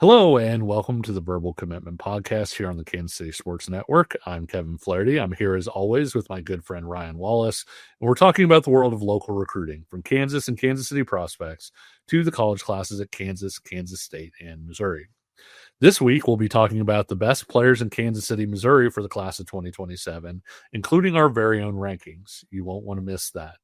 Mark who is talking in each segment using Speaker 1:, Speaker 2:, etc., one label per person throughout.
Speaker 1: Hello and welcome to the Verbal Commitment Podcast here on the Kansas City Sports Network. I'm Kevin Flaherty. I'm here as always with my good friend Ryan Wallace, and we're talking about the world of local recruiting from Kansas and Kansas City prospects to the college classes at Kansas, Kansas State, and Missouri. This week, we'll be talking about the best players in Kansas City, Missouri for the class of 2027, including our very own rankings. You won't want to miss that.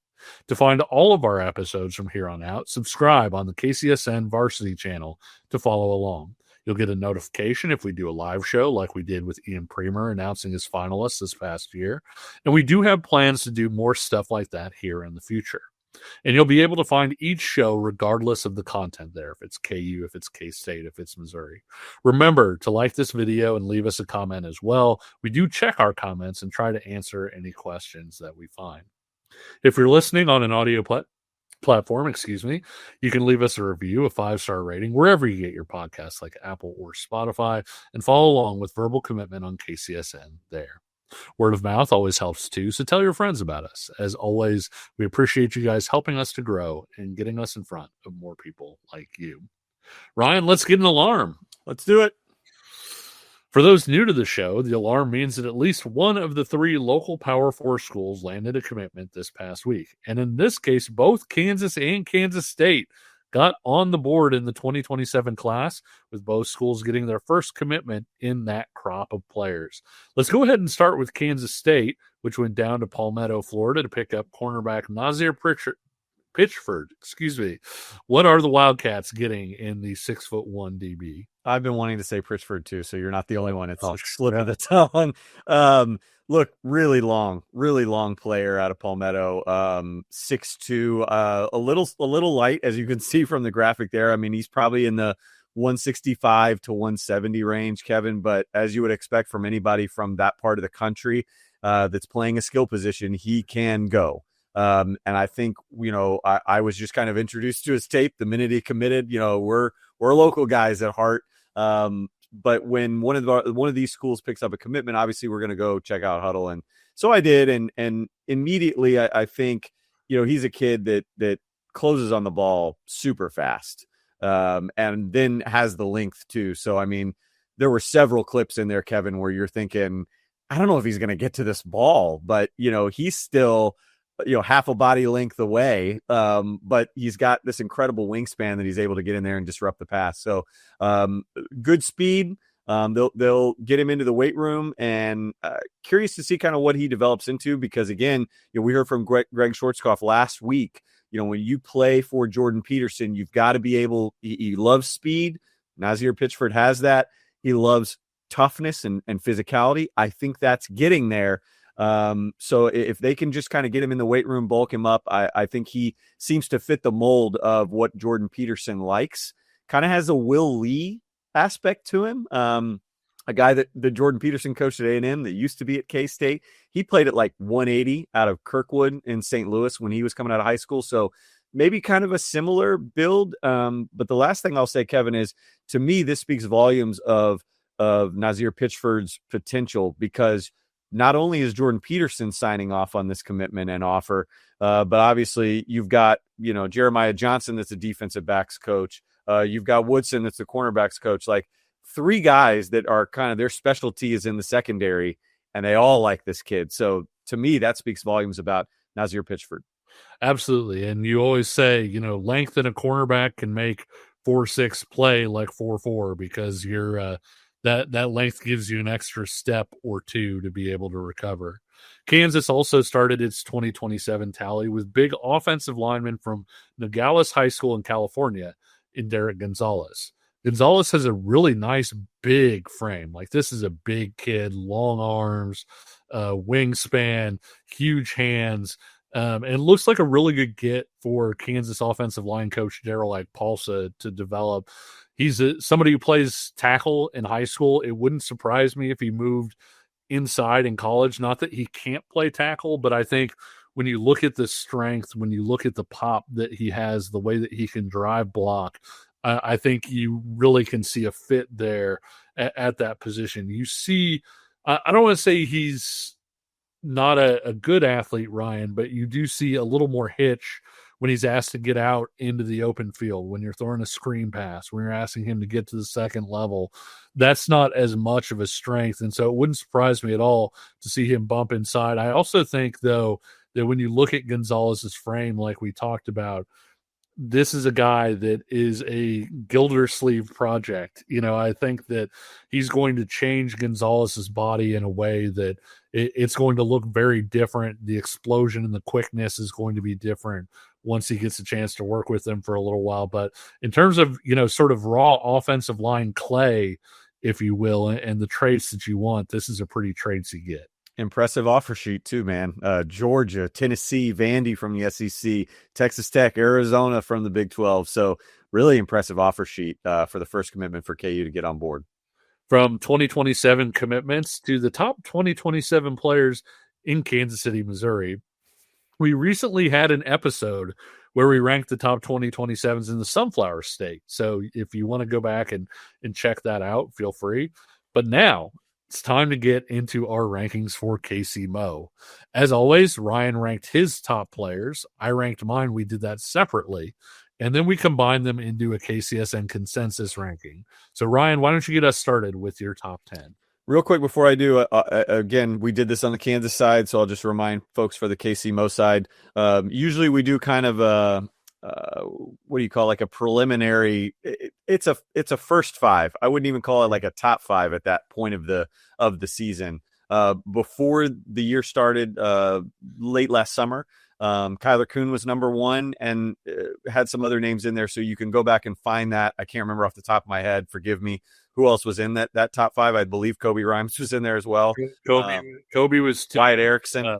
Speaker 1: To find all of our episodes from here on out, subscribe on the KCSN Varsity channel to follow along. You'll get a notification if we do a live show like we did with Ian Premer announcing his finalists this past year. And we do have plans to do more stuff like that here in the future. And you'll be able to find each show regardless of the content there, if it's KU, if it's K-State, if it's Missouri. Remember to like this video and leave us a comment as well. We do check our comments and try to answer any questions that we find. If you're listening on an audio platform, you can leave us a review, a 5-star rating, wherever you get your podcasts like Apple or Spotify, and follow along with Verbal Commitment on KCSN there. Word of mouth always helps too, so tell your friends about us. As always, we appreciate you guys helping us to grow and getting us in front of more people like you. Ryan, let's get an alarm.
Speaker 2: Let's do it.
Speaker 1: For those new to the show, the alarm means that at least one of the 3 local Power 4 schools landed a commitment this past week. And in this case, both Kansas and Kansas State got on the board in the 2027 class, with both schools getting their first commitment in that crop of players. Let's go ahead and start with Kansas State, which went down to Palmetto, Florida to pick up cornerback Nazir Pitchford. What are the Wildcats getting in the 6'1" DB?
Speaker 2: I've been wanting to say Pritchford too, so you're not the only one. It's a slip of the tongue. Look, really long player out of Palmetto. 6'2", a little light, as you can see from the graphic there. I mean, he's probably in the 165 to 170 range, Kevin. But as you would expect from anybody from that part of the country that's playing a skill position, he can go. And I think, I was just kind of introduced to his tape the minute he committed. We're local guys at heart. But when one of these schools picks up a commitment, obviously we're going to go check out Huddle. And so I did. And immediately I think, he's a kid that closes on the ball super fast. And then has the length too. So, I mean, there were several clips in there, Kevin, where you're thinking, I don't know if he's going to get to this ball, but he's still, half a body length away. But he's got this incredible wingspan that he's able to get in there and disrupt the pass. So good speed. They'll get him into the weight room, and curious to see kind of what he develops into, because again, we heard from Greg Schwarzkopf last week, when you play for Jordan Peterson, you've got to be able, he loves speed. Nazir Pitchford has that. He loves toughness and physicality. I think that's getting there. So if they can just kind of get him in the weight room, bulk him up, I think he seems to fit the mold of what Jordan Peterson likes. Kind of has a Will Lee aspect to him. A guy that the Jordan Peterson coached at A&M that used to be at K-State. He played at like 180 out of Kirkwood in St. Louis when he was coming out of high school. So maybe kind of a similar build. But the last thing I'll say, Kevin, is to me, this speaks volumes of Nazir Pitchford's potential, because not only is Jordan Peterson signing off on this commitment and offer, but obviously you've got, Jeremiah Johnson, that's a defensive backs coach. You've got Woodson, that's the cornerbacks coach. Like 3 guys that are kind of their specialty is in the secondary, and they all like this kid. So to me, that speaks volumes about Nazir Pitchford.
Speaker 1: Absolutely. And you always say, length in a cornerback can make 4'6" play like 4'4", because you're, that length gives you an extra step or two to be able to recover. Kansas also started its 2027 tally with big offensive lineman from Nogales High School in California in Derek Gonzalez. Gonzalez has a really nice big frame. Like, this is a big kid, long arms, wingspan, huge hands, and looks like a really good get for Kansas offensive line coach Daryl Paulsa to develop. He's somebody who plays tackle in high school. It wouldn't surprise me if he moved inside in college. Not that he can't play tackle, but I think when you look at the strength, when you look at the pop that he has, the way that he can drive block, I think you really can see a fit there at that position. You see, I don't want to say he's not a good athlete, Ryan, but you do see a little more hitch when he's asked to get out into the open field, when you're throwing a screen pass, when you're asking him to get to the second level, that's not as much of a strength. And so it wouldn't surprise me at all to see him bump inside. I also think, though, that when you look at Gonzalez's frame, like we talked about, this is a guy that is a Gildersleeve project. I think that he's going to change Gonzalez's body in a way that it's going to look very different. The explosion and the quickness is going to be different once he gets a chance to work with them for a little while. But in terms of, sort of raw offensive line clay, if you will, and the traits that you want, this is a pretty tradesy get.
Speaker 2: Impressive offer sheet too, man. Georgia, Tennessee, Vandy from the SEC, Texas Tech, Arizona from the Big 12. So really impressive offer sheet for the first commitment for KU to get on board.
Speaker 1: From 2027 commitments to the top 2027 players in Kansas City, Missouri. We recently had an episode where we ranked the top 2027s in the Sunflower State. So if you want to go back and check that out, feel free. But now it's time to get into our rankings for KCMO. As always, Ryan ranked his top players. I ranked mine. We did that separately. And then we combined them into a KCSN consensus ranking. So, Ryan, why don't you get us started with your top 10?
Speaker 2: Real quick before I do, again, we did this on the Kansas side, so I'll just remind folks for the KCMO side. Usually we do kind of what do you call, like a preliminary? It's a first five. I wouldn't even call it like a top five at that point of the season. Before the year started, late last summer, Kyler Kuhn was number one and had some other names in there, so you can go back and find that. I can't remember off the top of my head. Forgive me. Who else was in that top five? I believe Kobe Rhymes was in there as well.
Speaker 1: Kobe was two.
Speaker 2: Wyatt Erickson.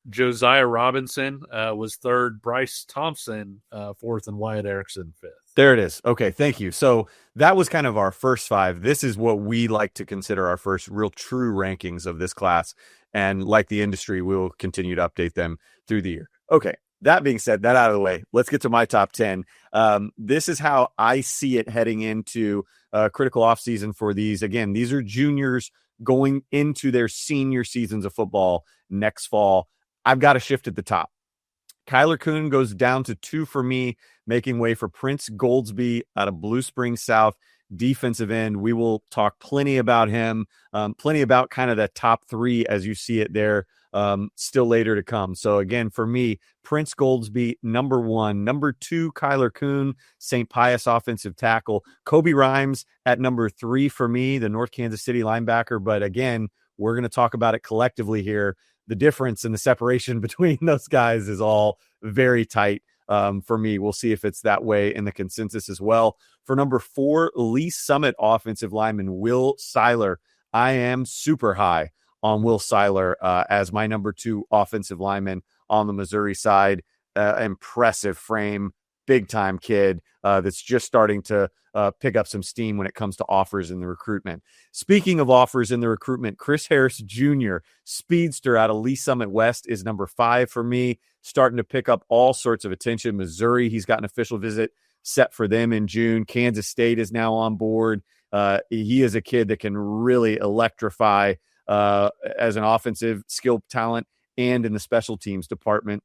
Speaker 1: Josiah Robinson was third. Bryce Thompson fourth, and Wyatt Erickson fifth.
Speaker 2: There it is. Okay, thank you. So that was kind of our first five. This is what we like to consider our first real true rankings of this class. And like the industry, we will continue to update them through the year. Okay, that being said, that out of the way, let's get to my top 10. This is how I see it heading into critical offseason for these. Again, these are juniors going into their senior seasons of football next fall. I've got to shift at the top. Kyler Kuhn goes down to 2 for me, making way for Prince Goldsby out of Blue Springs South, defensive end. We will talk plenty about him, plenty about kind of that top 3 as you see it there, still later to come. So again, for me, Prince Goldsby, number 1. Number 2, Kyler Kuhn, St. Pius offensive tackle. Kobe Rhymes at number 3 for me, the North Kansas City linebacker. But again, we're going to talk about it collectively here. The difference and the separation between those guys is all very tight for me. We'll see if it's that way in the consensus as well. For number 4, Lee Summit offensive lineman Will Seiler. I am super high on Will Seiler as my number 2 offensive lineman on the Missouri side. Impressive frame, big time kid that's just starting to pick up some steam when it comes to offers in the recruitment. Speaking of offers in the recruitment, Chris Harris Jr., speedster out of Lee Summit West, is number 5 for me, starting to pick up all sorts of attention. Missouri, he's got an official visit set for them in June. Kansas State is now on board. He is a kid that can really electrify as an offensive skill talent and in the special teams department.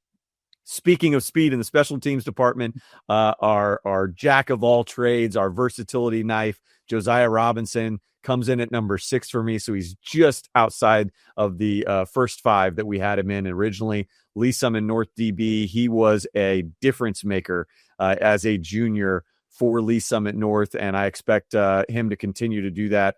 Speaker 2: Speaking of speed in the special teams department, our jack of all trades, our versatility knife, Josiah Robinson, comes in at number 6 for me. So he's just outside of the first 5 that we had him in originally. Lee Summit North DB, he was a difference maker as a junior for Lee Summit North, and I expect him to continue to do that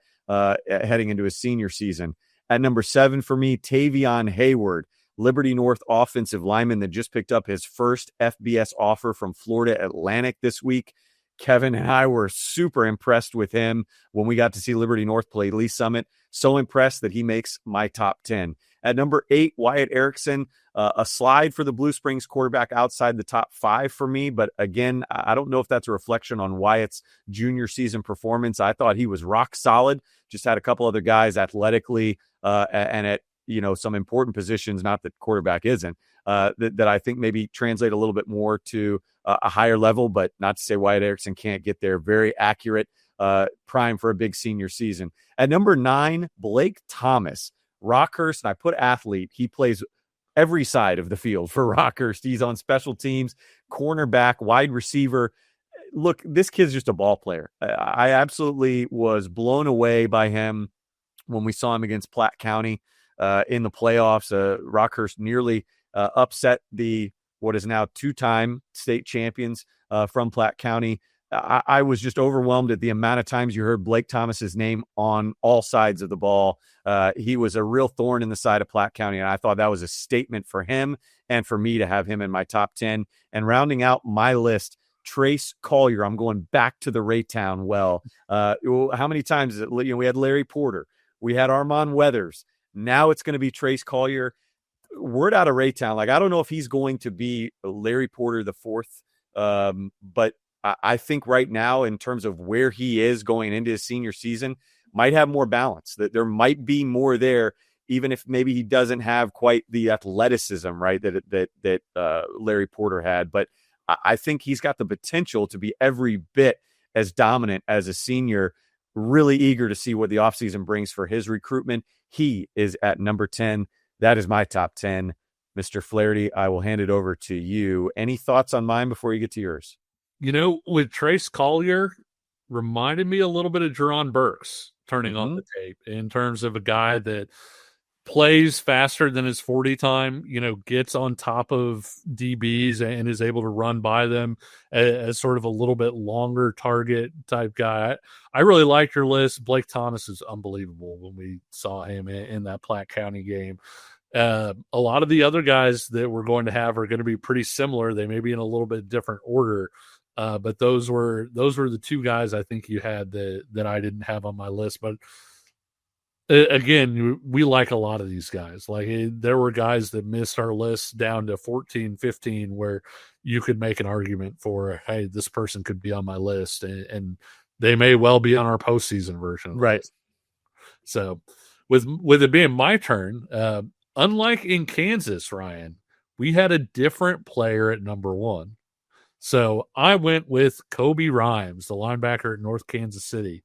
Speaker 2: heading into his senior season. At number 7 for me, Tavion Hayward, Liberty North offensive lineman that just picked up his first FBS offer from Florida Atlantic this week. Kevin and I were super impressed with him when we got to see Liberty North play Lee Summit. So impressed that he makes my top 10. At number 8, Wyatt Erickson, a slide for the Blue Springs quarterback outside the top 5 for me. But again, I don't know if that's a reflection on Wyatt's junior season performance. I thought he was rock solid, just had a couple other guys athletically and at some important positions, not that quarterback isn't, that I think maybe translate a little bit more to a higher level, but not to say Wyatt Erickson can't get there. Very accurate, prime for a big senior season. At number 9, Blake Thomas, Rockhurst, and I put athlete. He plays every side of the field for Rockhurst. He's on special teams, cornerback, wide receiver. Look, this kid's just a ball player. I absolutely was blown away by him when we saw him against Platte County in the playoffs. Rockhurst nearly upset the what is now two-time state champions from Platte County. I was just overwhelmed at the amount of times you heard Blake Thomas's name on all sides of the ball. He was a real thorn in the side of Platte County, and I thought that was a statement for him and for me to have him in my top 10. And rounding out my list, Trace Collier. I'm going back to the Raytown well. How many times is it? We had Larry Porter. We had Armand Weathers. Now it's going to be Trace Collier. Word out of Raytown. Like, I don't know if he's going to be Larry Porter the fourth, but I think right now, in terms of where he is going into his senior season, might have more balance. That there might be more there, even if maybe he doesn't have quite the athleticism, right, that Larry Porter had. But I think he's got the potential to be every bit as dominant as a senior. Really eager to see what the offseason brings for his recruitment. He is at number 10. That is my top 10. Mr. Flaherty, I will hand it over to you. Any thoughts on mine before you get to yours?
Speaker 1: With Trace Collier, reminded me a little bit of Jerron Burks turning on the tape in terms of a guy that plays faster than his 40 time, gets on top of DBs and is able to run by them as sort of a little bit longer target type guy. I really liked your list. Blake Thomas is unbelievable when we saw him in that Platte County game. A lot of the other guys that we're going to have are going to be pretty similar. They may be in a little bit different order. But those were the two guys I think you had that I didn't have on my list. But again, we like a lot of these guys. Like, there were guys that missed our list down to 14, 15, where you could make an argument for, hey, this person could be on my list, and they may well be on our postseason version.
Speaker 2: Right.
Speaker 1: So with it being my turn, unlike in Kansas, Ryan, we had a different player at number 1. So I went with Kobe Rhymes, the linebacker at North Kansas City.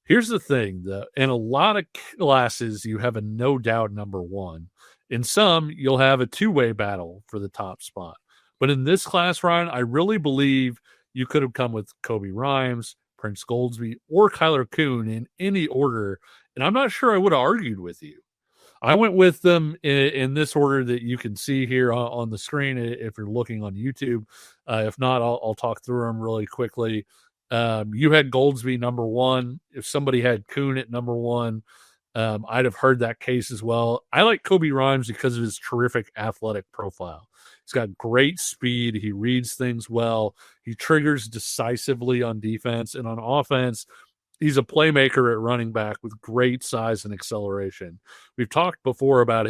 Speaker 1: Here's the thing, though. In a lot of classes, you have a no doubt number 1. In some, you'll have a two-way battle for the top spot. But in this class, Ryan, I really believe you could have come with Kobe Rhymes, Prince Goldsby, or Kyler Kuhn in any order, and I'm not sure I would have argued with you. I went with them in this order that you can see here on the screen if you're looking on YouTube. If not, I'll talk through them really quickly. You had Goldsby number 1. If somebody had Kuhn at number 1, I'd have heard that case as well. I like Kobe Rhymes because of his terrific athletic profile. He's got great speed. He reads things well. He triggers decisively on defense, and on offense, he's a playmaker at running back with great size and acceleration. We've talked before about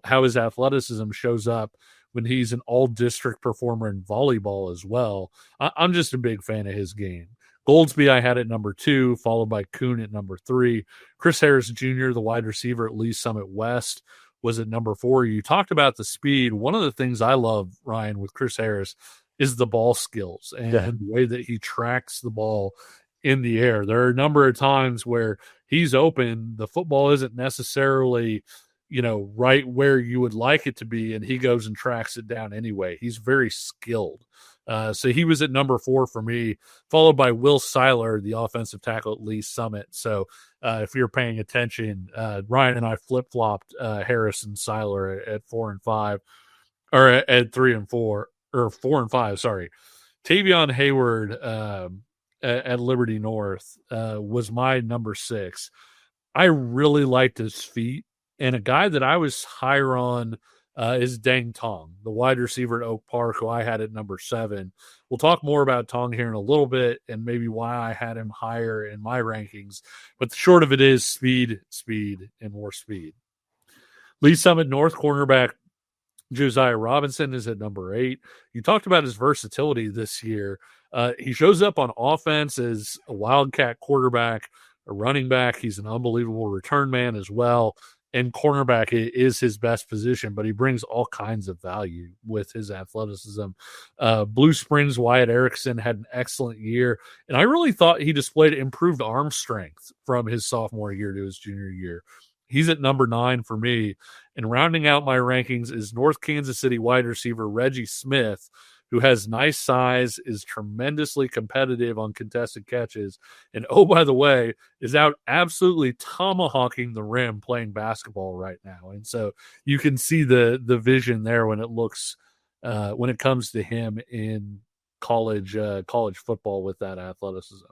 Speaker 1: how his athleticism shows up when he's an all-district performer in volleyball as well. I'm just a big fan of his game. Goldsby I had at number 2, followed by Kuhn at number 3. Chris Harris Jr., the wide receiver at Lee Summit West, was at number 4. You talked about the speed. One of the things I love, Ryan, with Chris Harris is the ball skills and the way that he tracks the ball in the air. There are a number of times where he's open, the football isn't necessarily, right where you would like it to be, and he goes and tracks it down anyway. He's very skilled. So he was at number 4 for me, followed by Will Seiler, the offensive tackle at Lee Summit. So if you're paying attention, Ryan and I flip-flopped Harris and Seiler at 4 and 5, or at 3 and 4, or 4 and 5, sorry. Tavion Hayward at Liberty North was my number 6. I really liked his feet, and a guy that I was higher on is Dang Tong, the wide receiver at Oak Park, who I had at number 7. We'll talk more about Tong here in a little bit and maybe why I had him higher in my rankings, but the short of it is speed, and more speed. Lee Summit North cornerback Josiah Robinson is at number 8. You talked about his versatility this year. He shows up on offense as a wildcat quarterback, a running back. He's an unbelievable return man as well. And cornerback is his best position, but he brings all kinds of value with his athleticism. Blue Springs Wyatt Erickson had an excellent year, and I really thought he displayed improved arm strength from his sophomore year to his junior year. He's at number 9 for me. And rounding out my rankings is North Kansas City wide receiver Reggie Smith, who has nice size, is tremendously competitive on contested catches, and oh, by the way, is out absolutely tomahawking the rim playing basketball right now. And so you can see the vision there when it looks when it comes to him in college football with that athleticism.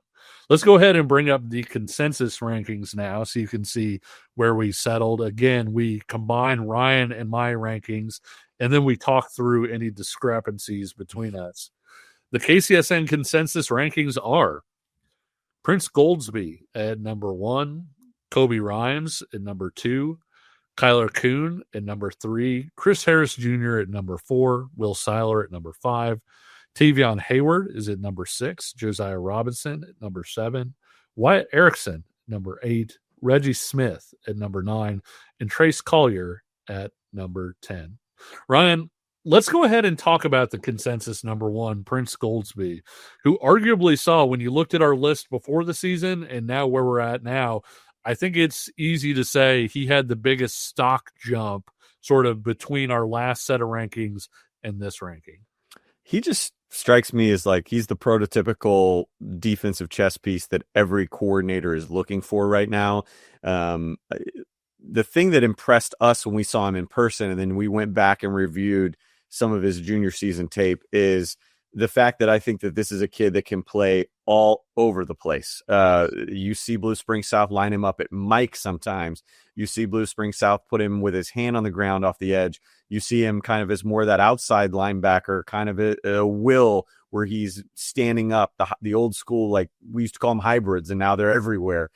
Speaker 1: Let's go ahead and bring up the consensus rankings now so you can see where we settled. Again, we combine Ryan and my rankings, and then we talk through any discrepancies between us. The KCSN consensus rankings are Prince Goldsby at number 1, Kobe Rhymes at number 2, Kyler Kuhn at number 3, Chris Harris Jr. at number 4, Will Seiler at number 5, Tavion Hayward is at number 6, Josiah Robinson at number 7, Wyatt Erickson number 8, Reggie Smith at number 9, and Trace Collier at number 10. Ryan, let's go ahead and talk about the consensus number 1, Prince Goldsby, who arguably saw, when you looked at our list before the season and now where we're at now, I think it's easy to say he had the biggest stock jump sort of between our last set of rankings and this ranking.
Speaker 2: He just strikes me as like he's the prototypical defensive chess piece that every coordinator is looking for right now. The thing that impressed us when we saw him in person, and then we went back and reviewed some of his junior season tape, is the fact that I think that this is a kid that can play all over the place. You see Blue Spring South line him up at Mike sometimes. You see Blue Spring South put him with his hand on the ground off the edge. You see him kind of as more that outside linebacker, kind of a will where he's standing up, the old school, like we used to call them hybrids, and now they're everywhere.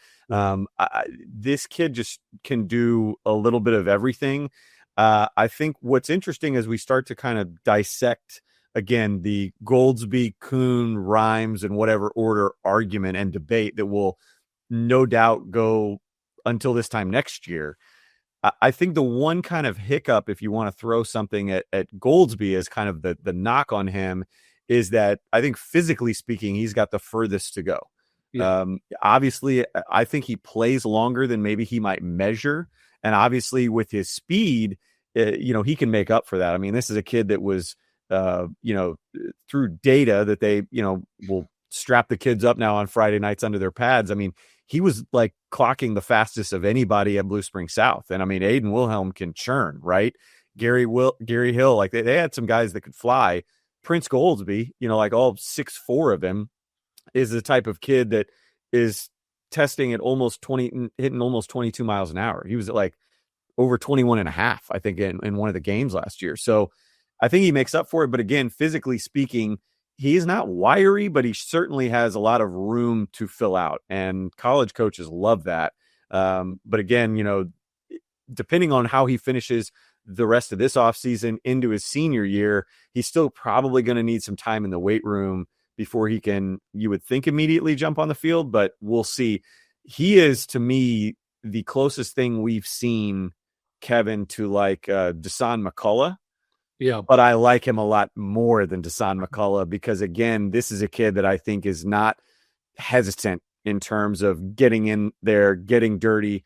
Speaker 2: This kid just can do a little bit of everything. I think what's interesting as we start to kind of dissect, again, the Goldsby, Kuhn, Rhymes, and whatever order argument and debate that will no doubt go until this time next year. I think the one kind of hiccup, if you want to throw something at Goldsby as kind of the knock on him, is that I think physically speaking, he's got the furthest to go. Yeah. Obviously, I think he plays longer than maybe he might measure. And obviously with his speed, he can make up for that. I mean, this is a kid that was, through data that they, will strap the kids up now on Friday nights under their pads. I mean, he was like clocking the fastest of anybody at Blue Spring South. And I mean, Aiden Wilhelm can churn, right? Gary Hill, like they had some guys that could fly. Prince Goldsby, like all 6'4" of him, is the type of kid that is testing at hitting almost 22 miles an hour. He was at like over 21 and a half, I think, in one of the games last year. So I think he makes up for it. But again, physically speaking, he is not wiry, but he certainly has a lot of room to fill out. And college coaches love that. But again, depending on how he finishes the rest of this offseason into his senior year, he's still probably going to need some time in the weight room before he can, you would think, immediately jump on the field. But we'll see. He is, to me, the closest thing we've seen, Kevin, to like Dasan McCullough.
Speaker 1: Yeah.
Speaker 2: But I like him a lot more than Dasan McCullough because, again, this is a kid that I think is not hesitant in terms of getting in there, getting dirty,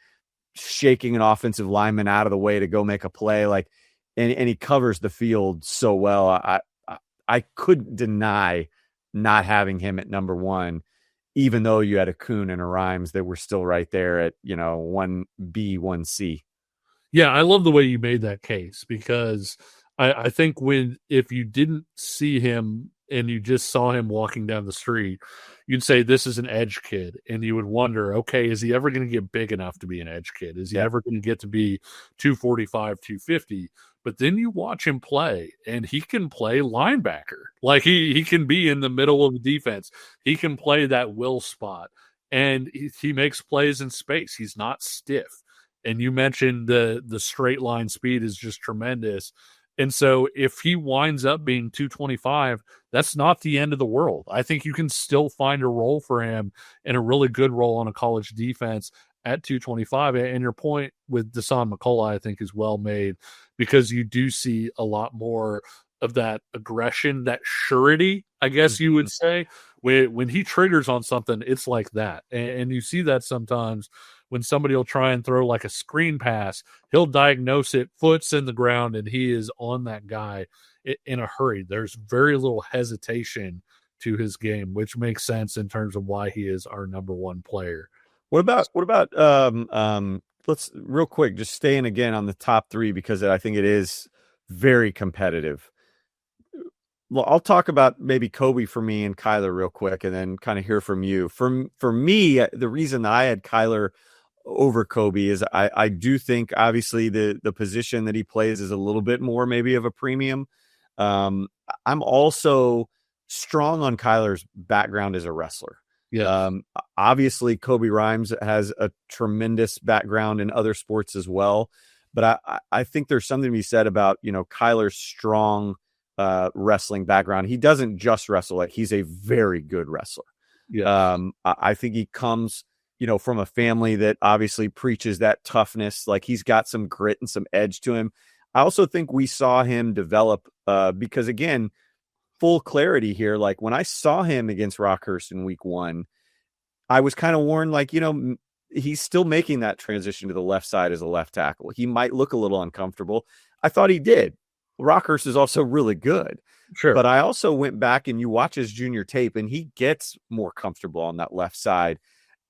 Speaker 2: shaking an offensive lineman out of the way to go make a play. Like, and he covers the field so well. I couldn't deny not having him at number 1, even though you had a Kuhn and a Rhymes that were still right there at, 1B, 1C.
Speaker 1: Yeah, I love the way you made that case because I think if you didn't see him and you just saw him walking down the street, you'd say this is an edge kid. And you would wonder, okay, is he ever going to get big enough to be an edge kid? Is he ever going to get to be 245, 250? But then you watch him play, and he can play linebacker. Like he can be in the middle of the defense. He can play that will spot, and he makes plays in space. He's not stiff. And you mentioned the straight line speed is just tremendous. And so if he winds up being 225, that's not the end of the world. I think you can still find a role for him and a really good role on a college defense at 225. And your point with Dasan McCullough, I think, is well made because you do see a lot more of that aggression, that surety, I guess you would say. When he triggers on something, it's like that. And you see that sometimes when somebody will try and throw like a screen pass, he'll diagnose it, foot's in the ground, and he is on that guy in a hurry. There's very little hesitation to his game, which makes sense in terms of why he is our number one player.
Speaker 2: What about let's real quick just staying again on the top three, because I think it is very competitive. Well, I'll talk about maybe Kobe for me and Kyler real quick, and then kind of hear from you. For me, the reason I had Kyler over Kobe is I do think obviously the position that he plays is a little bit more maybe of a premium. I'm also strong on Kyler's background as a wrestler.
Speaker 1: Yeah.
Speaker 2: Obviously Kobe Rhymes has a tremendous background in other sports as well, but I think there's something to be said about, Kyler's strong wrestling background. He doesn't just wrestle, like he's a very good wrestler.
Speaker 1: Yeah.
Speaker 2: I think he comes, from a family that obviously preaches that toughness. Like he's got some grit and some edge to him. I also think we saw him develop because again, full clarity here. Like when I saw him against Rockhurst in week 1, I was kind of warned, like, he's still making that transition to the left side as a left tackle. He might look a little uncomfortable. I thought he did. Rockhurst is also really good.
Speaker 1: Sure.
Speaker 2: But I also went back and you watch his junior tape and he gets more comfortable on that left side.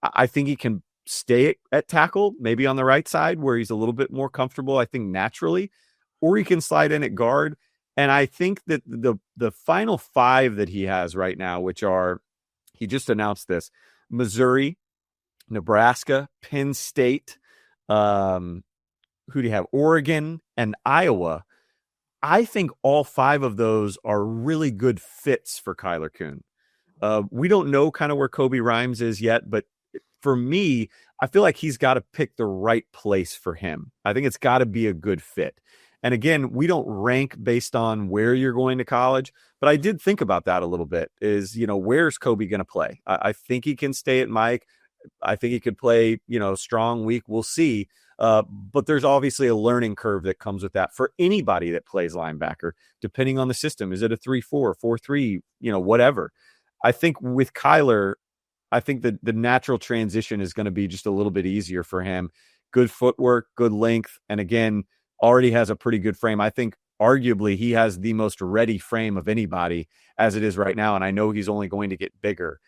Speaker 2: I think he can stay at tackle, maybe on the right side where he's a little bit more comfortable, I think naturally, or he can slide in at guard. And I think that the final 5 that he has right now, which are, he just announced this, Missouri, Nebraska, Penn State, who do you have? Oregon and Iowa. I think all 5 of those are really good fits for Kyler Kuhn. We don't know kind of where Kobe Rhymes is yet, but for me, I feel like he's got to pick the right place for him. I think it's got to be a good fit. And again, we don't rank based on where you're going to college, but I did think about that a little bit is, where's Kobe going to play? I think he can stay at Mike. I think he could play, strong week. We'll see. But there's obviously a learning curve that comes with that for anybody that plays linebacker, depending on the system. Is it a 3-4, 4-3, whatever. I think with Kyler, I think that the natural transition is going to be just a little bit easier for him. Good footwork, good length. And again, already has a pretty good frame. I think arguably he has the most ready frame of anybody as it is right now. And I know he's only going to get bigger.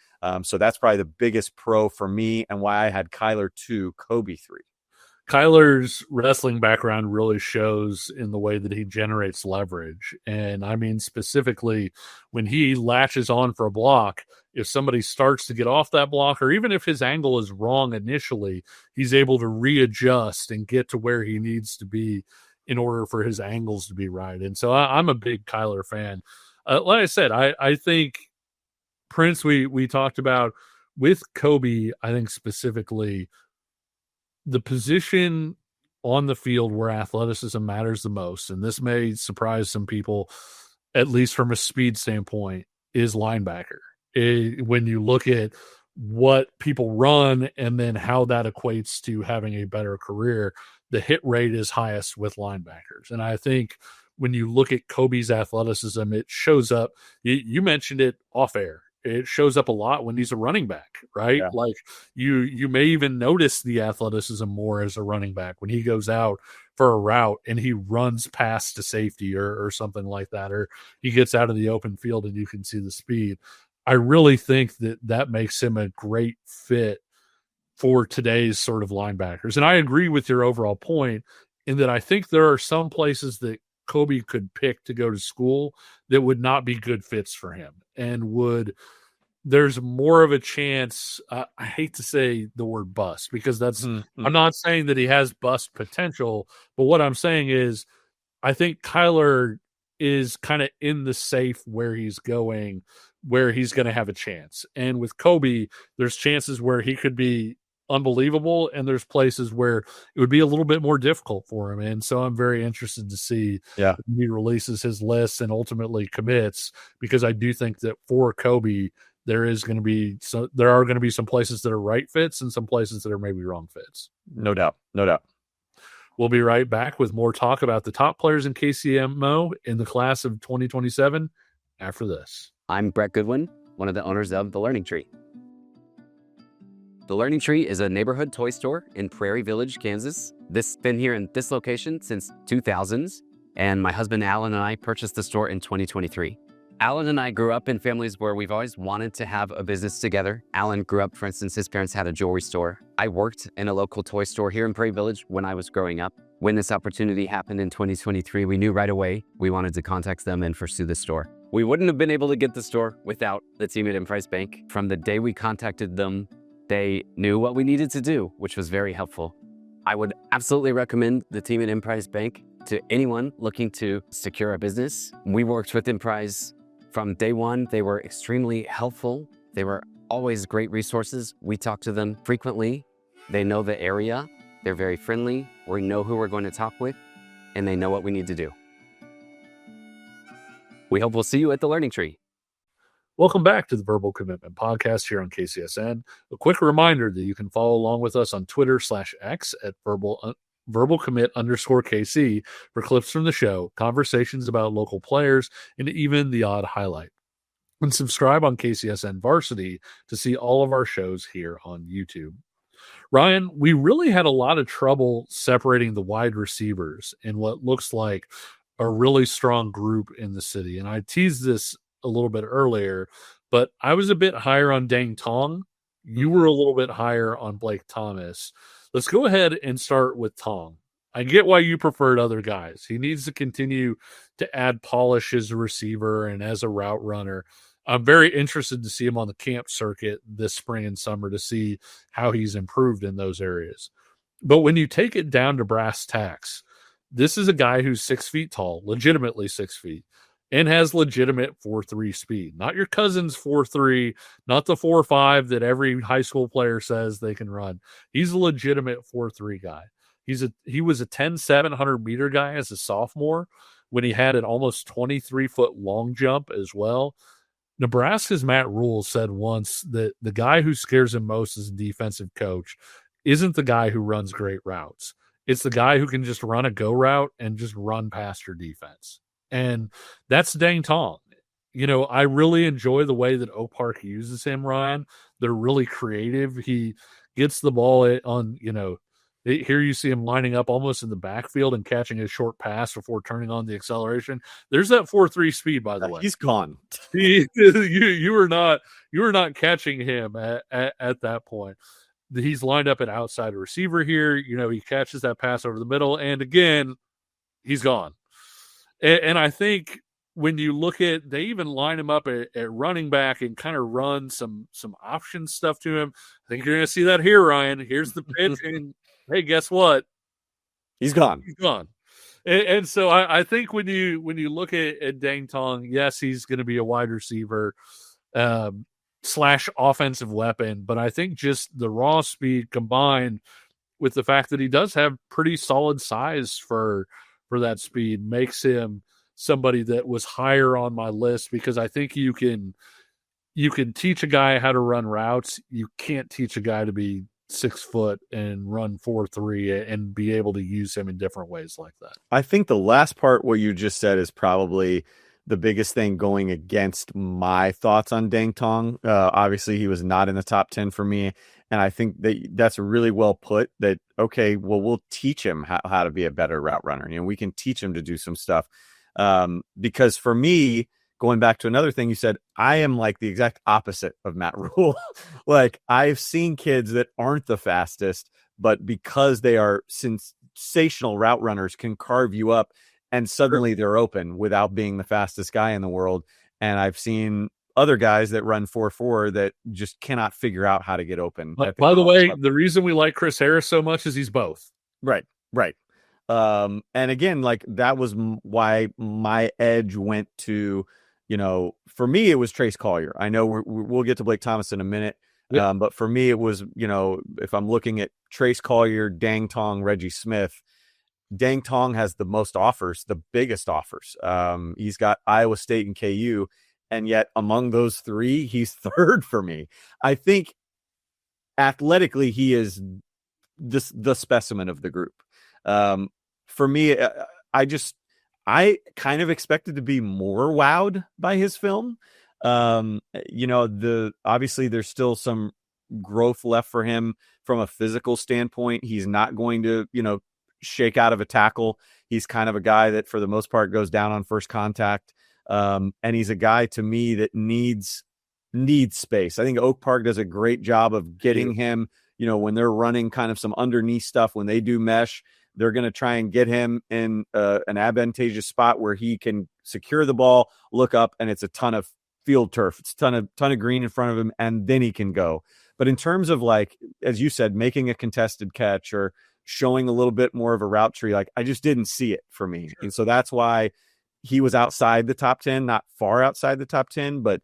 Speaker 2: So that's probably the biggest pro for me and why I had Kyler 2, Kobe 3.
Speaker 1: Kyler's wrestling background really shows in the way that he generates leverage. And I mean, specifically when he latches on for a block, if somebody starts to get off that block, or even if his angle is wrong initially, he's able to readjust and get to where he needs to be in order for his angles to be right. And so I'm a big Kyler fan. Like I said, I think Prince, we talked about with Kobe, I think specifically the position on the field where athleticism matters the most, and this may surprise some people, at least from a speed standpoint, is linebacker. When you look at what people run and then how that equates to having a better career, the hit rate is highest with linebackers. And I think when you look at Kobe's athleticism, it shows up. You mentioned it off air. It shows up a lot when he's a running back, right?
Speaker 2: Yeah.
Speaker 1: Like you may even notice the athleticism more as a running back when he goes out for a route and he runs past to safety or something like that, or he gets out of the open field and you can see the speed. I really think that makes him a great fit for today's sort of linebackers. And I agree with your overall point in that I think there are some places that Kobe could pick to go to school that would not be good fits for him and there's more of a chance. I hate to say the word bust because I'm not saying that he has bust potential, but what I'm saying is I think Kyler is kind of in the safe where he's going, where he's going to have a chance. And with Kobe, there's chances where he could be unbelievable, and there's places where it would be a little bit more difficult for him. And so I'm very interested to see if he releases his list and ultimately commits, because I do think that for Kobe, there are going to be some places that are right fits and some places that are maybe wrong fits.
Speaker 2: No doubt.
Speaker 1: We'll be right back with more talk about the top players in KCMO in the class of 2027 after this.
Speaker 3: I'm Brett Goodwin, one of the owners of The Learning Tree. The Learning Tree is a neighborhood toy store in Prairie Village, Kansas. This has been here in this location since 2000s, and my husband Alan and I purchased the store in 2023. Alan and I grew up in families where we've always wanted to have a business together. Alan grew up, for instance, his parents had a jewelry store. I worked in a local toy store here in Prairie Village when I was growing up. When this opportunity happened in 2023, we knew right away we wanted to contact them and pursue the store. We wouldn't have been able to get the store without the team at Emprise Bank. From the day we contacted them, they knew what we needed to do, which was very helpful. I would absolutely recommend the team at Emprise Bank to anyone looking to secure a business. We worked with Emprise from day one. They were extremely helpful. They were always great resources. We talk to them frequently. They know the area. They're very friendly. We know who we're going to talk with, and they know what we need to do. We hope we'll see you at the Learning Tree.
Speaker 1: Welcome back to the Verbal Commitment Podcast here on KCSN. A quick reminder that you can follow along with us on Twitter/X at verbalcommit_KC for clips from the show, conversations about local players, and even the odd highlight. And subscribe on KCSN Varsity to see all of our shows here on YouTube. Ryan, we really had a lot of trouble separating the wide receivers in what looks like a really strong group in the city. And I teased this a little bit earlier, but I was a bit higher on Dang Tong. You were a little bit higher on Blake Thomas. Let's go ahead and start with Tong. I get why you preferred other guys. He needs to continue to add polish as a receiver and as a route runner. I'm very interested to see him on the camp circuit this spring and summer to see how he's improved in those areas. But when you take it down to brass tacks, this is a guy who's 6 feet tall, legitimately 6 feet, and has legitimate 4.3 speed. Not your cousin's 4.3, not the 4.5 that every high school player says they can run. He's a legitimate 4.3 guy. He was a 10.7 100-meter guy as a sophomore when he had an almost 23-foot long jump as well. Nebraska's Matt Rule said once that the guy who scares him most as a defensive coach isn't the guy who runs great routes. It's the guy who can just run a go route and just run past your defense. And that's Dang Tong. You know, I really enjoy the way that Oak Park uses him, Ryan. They're really creative. He gets the ball on, you know, here you see him lining up almost in the backfield and catching a short pass before turning on the acceleration. There's that 4.3 speed, by the way.
Speaker 2: He's gone.
Speaker 1: You were not catching him at that point. He's lined up at outside receiver here. You know, he catches that pass over the middle, and again, he's gone. And I think when you look at, they even line him up at running back and kind of run some option stuff to him. I think you're going to see that here, Ryan. Here's the pitch, and hey, guess what?
Speaker 2: He's gone.
Speaker 1: He's gone. And so I think when you look at Dang Tong, yes, he's going to be a wide receiver / offensive weapon, but I think just the raw speed combined with the fact that he does have pretty solid size for that speed makes him somebody that was higher on my list, because I think you can teach a guy how to run routes. You can't teach a guy to be 6 foot and run 4.3 and be able to use him in different ways like that.
Speaker 2: I think the last part, what you just said, is probably the biggest thing going against my thoughts on Dang Tong. Obviously, he was not in the top 10 for me. And I think that's really well put, that, okay, well, we'll teach him how to be a better route runner. You know, we can teach him to do some stuff. Because for me, going back to another thing you said, I am like the exact opposite of Matt Rule. Like, I've seen kids that aren't the fastest, but because they are sensational route runners, can carve you up, and suddenly they're open without being the fastest guy in the world. And I've seen other guys that run 4.4 that just cannot figure out how to get open.
Speaker 1: By the way, the reason we like Chris Harris so much is he's both.
Speaker 2: Right. And again, like, that was why my edge went to, you know, for me, it was Trace Collier. I know we'll get to Blake Thomas in a minute.
Speaker 1: Yeah.
Speaker 2: But for me, it was, you know, if I'm looking at Trace Collier, Dang Tong, Reggie Smith, Dang Tong has the most offers, the biggest offers. He's got Iowa State and KU. And yet among those three, he's third for me. I think athletically, he is the specimen of the group. For me, I kind of expected to be more wowed by his film. You know, obviously there's still some growth left for him from a physical standpoint. He's not going to, shake out of a tackle. He's kind of a guy that for the most part goes down on first contact. And he's a guy to me that needs space. I think Oak Park does a great job of getting him, when they're running kind of some underneath stuff, when they do mesh, they're going to try and get him in an advantageous spot where he can secure the ball, look up, and it's a ton of field turf. It's a ton of green in front of him, and then he can go. But in terms of, like, as you said, making a contested catch or showing a little bit more of a route tree, like, I just didn't see it for me. Sure. And so that's why he was outside the top 10, not far outside the top 10. But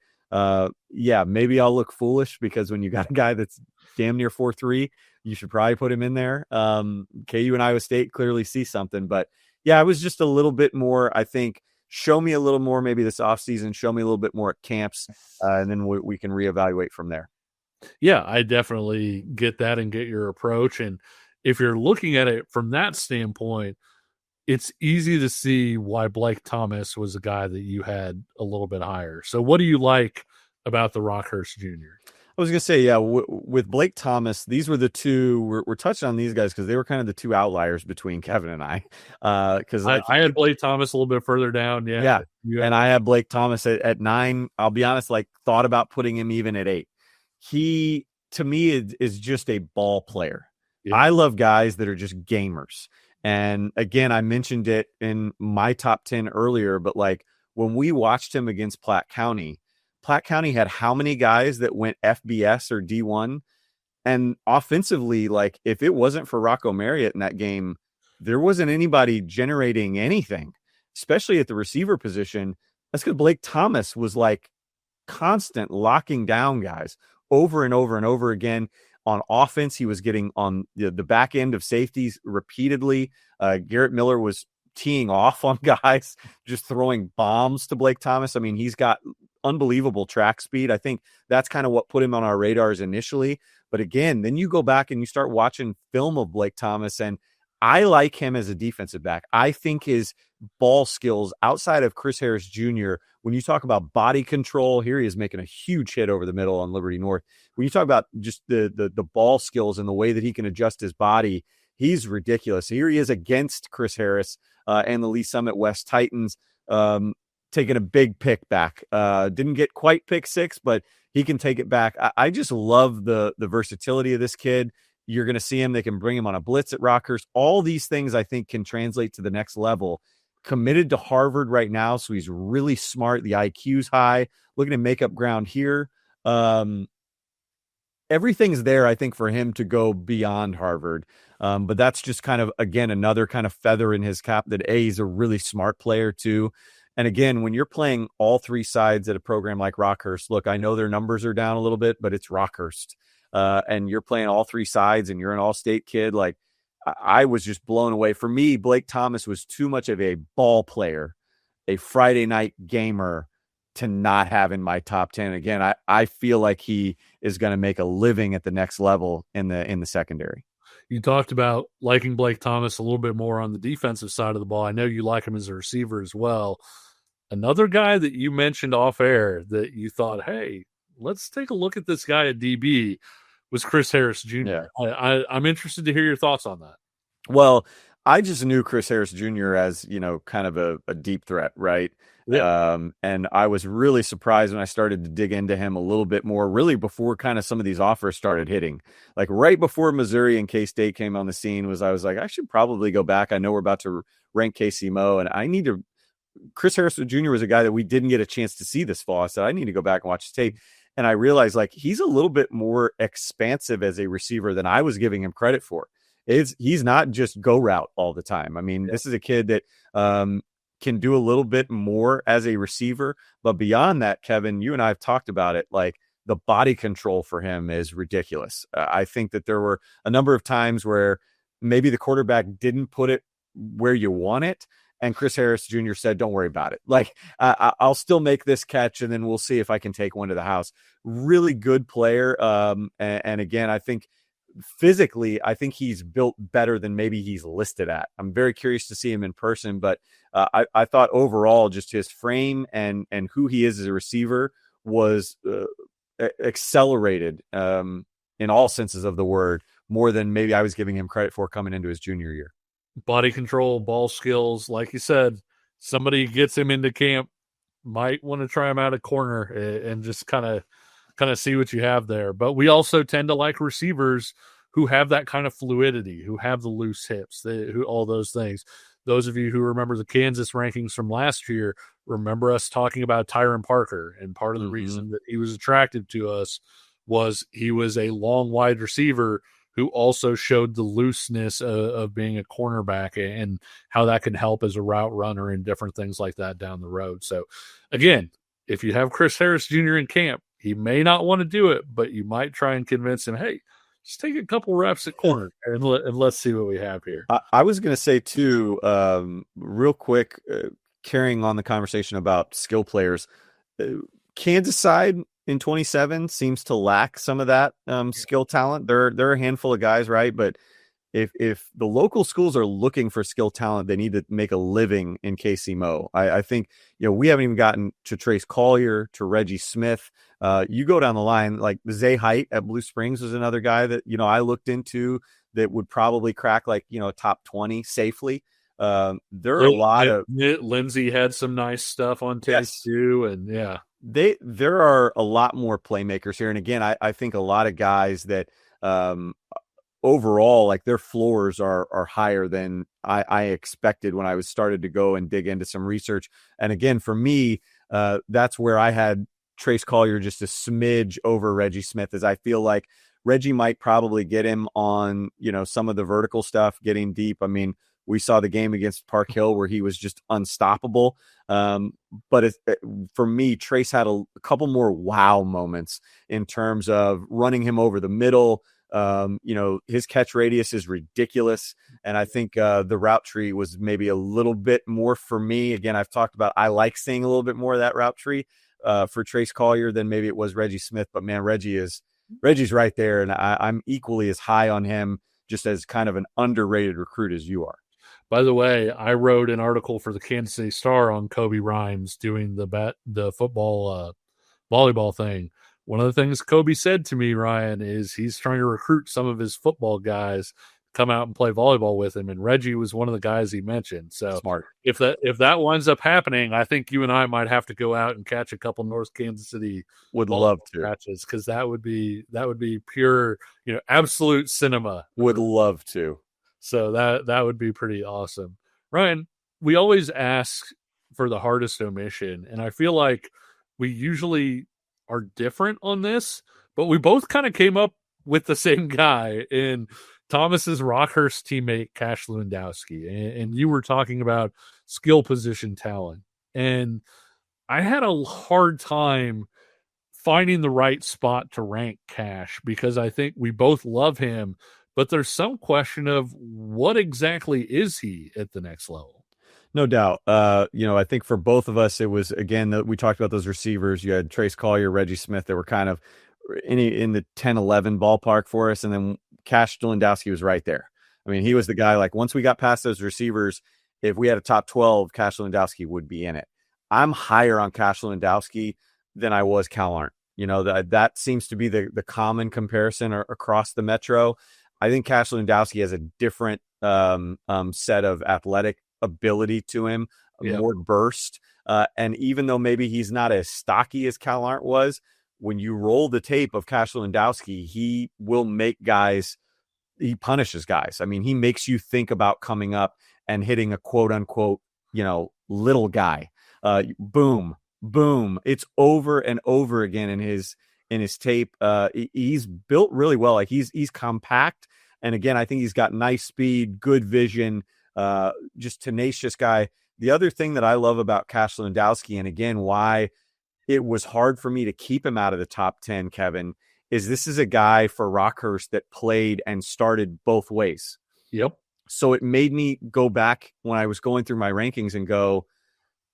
Speaker 2: maybe I'll look foolish because when you got a guy that's damn near 4.3, you should probably put him in there. KU and Iowa State clearly see something. But yeah, I was just a little bit more, I think, show me a little more maybe this offseason, show me a little bit more at camps, and then we can reevaluate from there.
Speaker 1: Yeah, I definitely get that and get your approach. And if you're looking at it from that standpoint, it's easy to see why Blake Thomas was a guy that you had a little bit higher. So what do you like about the Rockhurst Jr.?
Speaker 2: I was going to say, yeah, with Blake Thomas, these were the two, we're touching on these guys because they were kind of the two outliers between Kevin and I. Because
Speaker 1: I had Blake Thomas a little bit further down. Yeah.
Speaker 2: And I had Blake Thomas at 9. I'll be honest, like, thought about putting him even at 8. He, to me, is just a ball player. Yeah. I love guys that are just gamers. And again, I mentioned it in my top 10 earlier, but like when we watched him against Platte County had how many guys that went FBS or D1? And offensively, like, if it wasn't for Rocco Marriott in that game, there wasn't anybody generating anything, especially at the receiver position. That's because Blake Thomas was like constant locking down guys over and over and over again. On offense, he was getting on the back end of safeties repeatedly. Garrett Miller was teeing off on guys, just throwing bombs to Blake Thomas. I mean, he's got unbelievable track speed. I think that's kind of what put him on our radars initially. But again, then you go back and you start watching film of Blake Thomas, and I like him as a defensive back. I think his ball skills outside of Chris Harris Jr., when you talk about body control, here he is making a huge hit over the middle on Liberty North. When you talk about just the ball skills and the way that he can adjust his body, he's ridiculous. Here he is against Chris Harris and the Lee Summit West Titans, taking a big pick back. Didn't get quite pick 6, but he can take it back. I just love the versatility of this kid. You're going to see him. They can bring him on a blitz at Rockhurst. All these things I think can translate to the next level. Committed to Harvard right now, so he's really smart. The IQ's high. Looking to make up ground here. Everything's there, I think, for him to go beyond Harvard. But that's just kind of, again, another kind of feather in his cap that he's a really smart player too. And again, when you're playing all 3 sides at a program like Rockhurst, look, I know their numbers are down a little bit, but it's Rockhurst. And you're playing all 3 sides and you're an all-state kid. Like, I was just blown away. For me, Blake Thomas was too much of a ball player, a Friday night gamer to not have in my top 10. Again, I feel like he is going to make a living at the next level in the secondary.
Speaker 1: You talked about liking Blake Thomas a little bit more on the defensive side of the ball. I know you like him as a receiver as well. Another guy that you mentioned off air that you thought, hey, let's take a look at this guy at DB was Chris Harris Jr. Yeah. I'm interested to hear your thoughts on that.
Speaker 2: Well, I just knew Chris Harris Jr. as, kind of a deep threat, right? Yeah. And I was really surprised when I started to dig into him a little bit more, really before kind of some of these offers started hitting. Like right before Missouri and K-State came on the scene I was like, I should probably go back. I know we're about to rank KCMO, and I need to. Chris Harris Jr. was a guy that we didn't get a chance to see this fall. I said, I need to go back and watch his tape. And I realized, like, he's a little bit more expansive as a receiver than I was giving him credit for. He's not just go route all the time. I mean, This is a kid that can do a little bit more as a receiver. But beyond that, Kevin, you and I have talked about it. Like, the body control for him is ridiculous. I think that there were a number of times where maybe the quarterback didn't put it where you want it, and Chris Harris Jr. said, don't worry about it. Like, I'll still make this catch, and then we'll see if I can take one to the house. Really good player. And again, I think physically, I think he's built better than maybe he's listed at. I'm very curious to see him in person, but I thought overall just his frame and who he is as a receiver was accelerated in in all senses of the word, more than maybe I was giving him credit for coming into his junior year.
Speaker 1: Body control, ball skills, like you said, somebody gets him into camp, might want to try him out at corner and just kind of see what you have there. But we also tend to like receivers who have that kind of fluidity, who have the loose hips, who all those things. Those of you who remember the Kansas rankings from last year, remember us talking about Tyron Parker. And part of the reason that he was attractive to us was he was a long wide receiver who also showed the looseness of being a cornerback and how that can help as a route runner and different things like that down the road. So, again, if you have Chris Harris Jr. in camp, he may not want to do it, but you might try and convince him, hey, just take a couple reps at corner and let's see what we have here.
Speaker 2: I was going to say, too, real quick, carrying on the conversation about skill players, Kansas side in 27 seems to lack some of that skill talent. There are a handful of guys, right? But if the local schools are looking for skill talent, they need to make a living in KCMO. I think, we haven't even gotten to Trace Collier, to Reggie Smith. You go down the line, like Zay Height at Blue Springs was another guy that, I looked into that would probably crack top 20 safely. There are a lot of
Speaker 1: Lindsay had some nice stuff on tape too. And yeah.
Speaker 2: There are a lot more playmakers here. And again, I think a lot of guys that overall, like their floors are higher than I expected when I was started to go and dig into some research. And again, for me, that's where I had Trace Collier just a smidge over Reggie Smith, as I feel like Reggie might probably get him on, some of the vertical stuff, getting deep. I mean, we saw the game against Park Hill where he was just unstoppable. But for me, Trace had a couple more wow moments in terms of running him over the middle. His catch radius is ridiculous. And I think the route tree was maybe a little bit more for me. Again, I've talked about, I like seeing a little bit more of that route tree for Trace Collier than maybe it was Reggie Smith. But man, Reggie's right there. And I'm equally as high on him, just as kind of an underrated recruit as you are.
Speaker 1: By the way, I wrote an article for the Kansas City Star on Kobe Rhymes doing the football volleyball thing. One of the things Kobe said to me, Ryan, is he's trying to recruit some of his football guys to come out and play volleyball with him, and Reggie was one of the guys he mentioned. So
Speaker 2: smart.
Speaker 1: If that winds up happening, I think you and I might have to go out and catch a couple North Kansas City
Speaker 2: would love to
Speaker 1: matches, because that would be pure, absolute cinema.
Speaker 2: Would love to.
Speaker 1: So that would be pretty awesome. Ryan, we always ask for the hardest omission, and I feel like we usually are different on this, but we both kind of came up with the same guy in Thomas's Rockhurst teammate, Cash Lewandowski. And you were talking about skill position talent. And I had a hard time finding the right spot to rank Cash, because I think we both love him, but there's some question of what exactly is he at the next level?
Speaker 2: No doubt. I think for both of us, it was, again, we talked about those receivers. You had Trace Collier, Reggie Smith, that were kind of in the 10-11 ballpark for us. And then Cash Lewandowski was right there. I mean, he was the guy, like, once we got past those receivers, if we had a top 12, Cash Lewandowski would be in it. I'm higher on Cash Lewandowski than I was Cal Arndt. That seems to be the common comparison across the Metro. I think Cash Lewandowski has a different set of athletic ability to him, more burst. And even though maybe he's not as stocky as Cal Arndt was, when you roll the tape of Cash Lewandowski, he will make guys, he punishes guys. I mean, he makes you think about coming up and hitting a quote unquote, little guy. Boom, boom. It's over and over again in his tape. He's built really well. Like he's compact. And again, I think he's got nice speed, good vision, just tenacious guy. The other thing that I love about Cash Lewandowski, and again, why it was hard for me to keep him out of the top 10, Kevin, is this is a guy for Rockhurst that played and started both ways.
Speaker 1: Yep.
Speaker 2: So it made me go back when I was going through my rankings and go,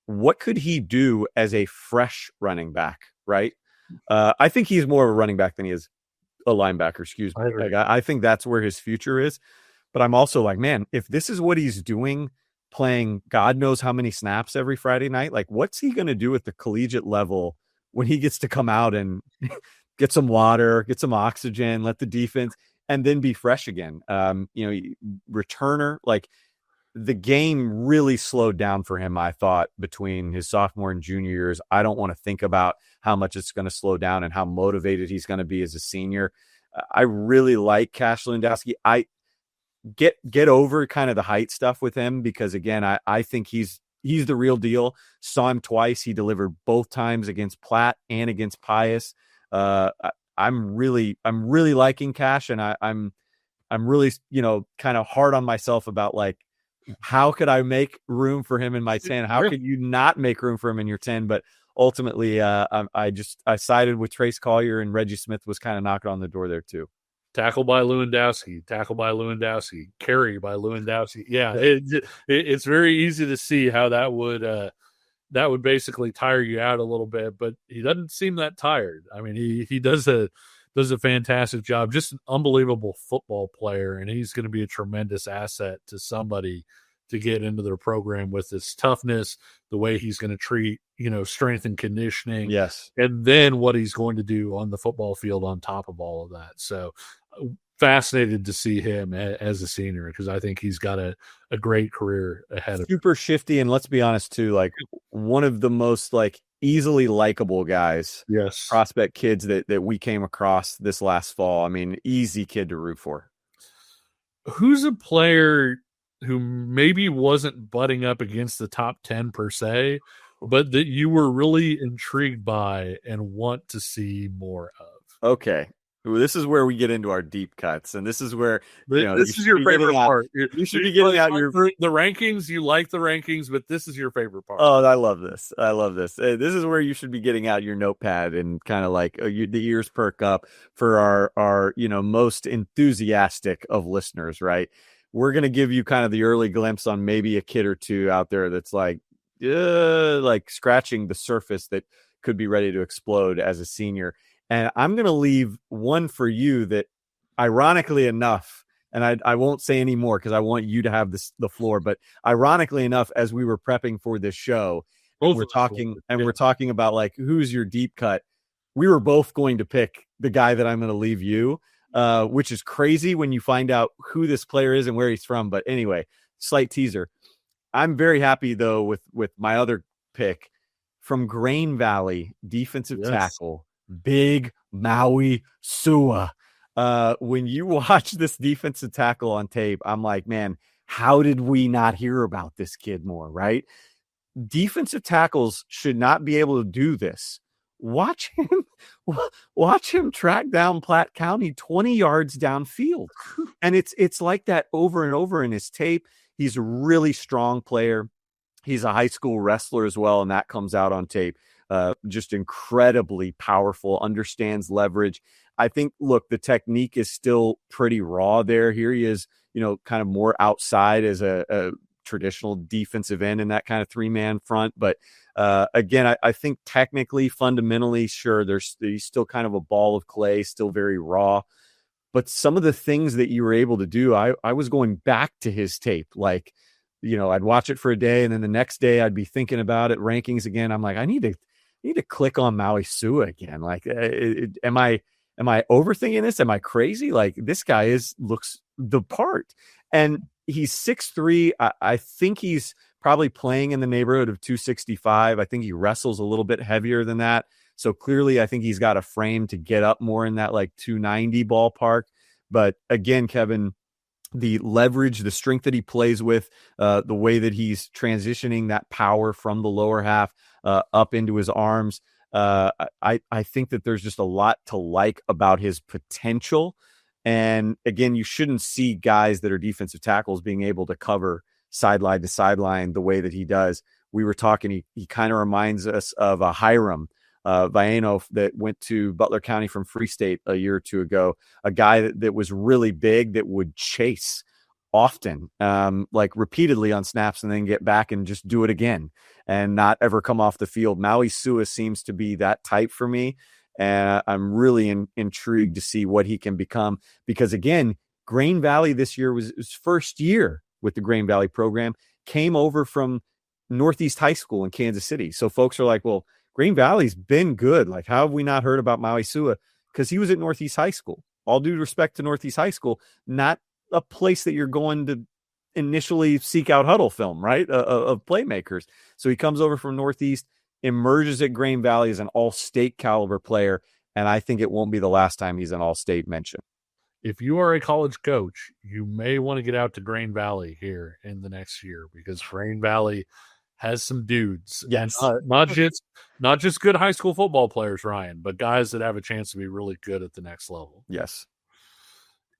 Speaker 2: what could he do as a fresh running back, right? I think he's more of a running back than he is a linebacker, excuse me. I think that's where his future is. But I'm also like, man, if this is what he's doing, playing God knows how many snaps every Friday night, like what's he going to do at the collegiate level when he gets to come out and get some water, get some oxygen, let the defense, and then be fresh again. Returner, like the game really slowed down for him, I thought, between his sophomore and junior years. I don't want to think about how much it's going to slow down and how motivated he's going to be as a senior. I really like Cash Lewandowski. I get over kind of the height stuff with him because, again, I think he's the real deal. Saw him twice. He delivered both times against Platt and against Pius. I'm really liking Cash, and I'm really, kind of hard on myself about like, how could I make room for him in my 10? How could you not make room for him in your 10? But ultimately, I sided with Trace Collier, and Reggie Smith was kind of knocking on the door there too.
Speaker 1: Tackle by Lewandowski, carry by Lewandowski. Yeah, it's very easy to see how that would basically tire you out a little bit, but he doesn't seem that tired. I mean, he does a fantastic job, just an unbelievable football player, and he's going to be a tremendous asset to somebody to get into their program with his toughness, the way he's going to treat, strength and conditioning.
Speaker 2: Yes.
Speaker 1: And then what he's going to do on the football field on top of all of that. So fascinated to see him as a senior, because I think he's got a great career ahead of him.
Speaker 2: Super shifty, and let's be honest too, like one of the most like easily likable guys.
Speaker 1: Yes.
Speaker 2: Prospect kids that we came across this last fall. I mean, easy kid to root for.
Speaker 1: Who's a player who maybe wasn't butting up against the top 10 per se, but that you were really intrigued by and want to see more of?
Speaker 2: Okay. This is where we get into our deep cuts, and this is where
Speaker 1: this is your favorite part.
Speaker 2: You should be getting out your
Speaker 1: the rankings. You like the rankings, but this is your favorite part.
Speaker 2: Oh, I love this. This is where you should be getting out your notepad and kind of like the ears perk up for our most enthusiastic of listeners. Right, we're gonna give you kind of the early glimpse on maybe a kid or two out there that's like scratching the surface that could be ready to explode as a senior. And I'm going to leave one for you that, ironically enough, and I won't say any more because I want you to have the floor, but ironically enough, as we were prepping for this show, we're talking about like, who's your deep cut? We were both going to pick the guy that I'm going to leave you, which is crazy when you find out who this player is and where he's from. But anyway, slight teaser. I'm very happy, though, with my other pick from Grain Valley, defensive tackle, Big Maui Sua. When you watch this defensive tackle on tape, I'm like, man, how did we not hear about this kid more, right? Defensive tackles should not be able to do this. Watch him track down Platte County 20 yards downfield. And it's like that over and over in his tape. He's a really strong player. He's a high school wrestler as well, and that comes out on tape. Just incredibly powerful, understands leverage. I think, look, the technique is still pretty raw there. Here he is, kind of more outside as a traditional defensive end in that kind of three-man front. But again, I think technically, fundamentally, sure, he's still kind of a ball of clay, still very raw. But some of the things that you were able to do, I was going back to his tape. Like, I'd watch it for a day, and then the next day I'd be thinking about it, rankings again. I'm like, I need to click on Maui Sua again. Like, am I overthinking this? Am I crazy? Like, this guy looks the part, and he's 6'3". I think he's probably playing in the neighborhood of 265. I think he wrestles a little bit heavier than that. So clearly I think he's got a frame to get up more in that like 290 ballpark. But again, Kevin, the leverage, the strength that he plays with, the way that he's transitioning that power from the lower half up into his arms. I think that there's just a lot to like about his potential. And again, you shouldn't see guys that are defensive tackles being able to cover sideline to sideline the way that he does. We were talking, he kind of reminds us of a Hiram Viano that went to Butler County from Free State a year or two ago, a guy that was really big, that would chase often, like repeatedly on snaps, and then get back and just do it again and not ever come off the field. Maui Sua seems to be that type for me. And I'm really intrigued to see what he can become, because again, Grain Valley this year was his first year with the Grain Valley program, came over from Northeast High School in Kansas City. So folks are like, well, Grain Valley's been good. Like, how have we not heard about Maui Sua? because he was at Northeast High School. All due respect to Northeast High School, not a place that you're going to initially seek out huddle film, right, of playmakers. So he comes over from Northeast, emerges at Grain Valley as an all-state caliber player, and I think it won't be the last time he's an all-state mention.
Speaker 1: If you are a college coach, you may want to get out to Grain Valley here in the next year, because Grain Valley has some dudes.
Speaker 2: Yes.
Speaker 1: And not just good high school football players, Ryan, but guys that have a chance to be really good at the next level.
Speaker 2: Yes.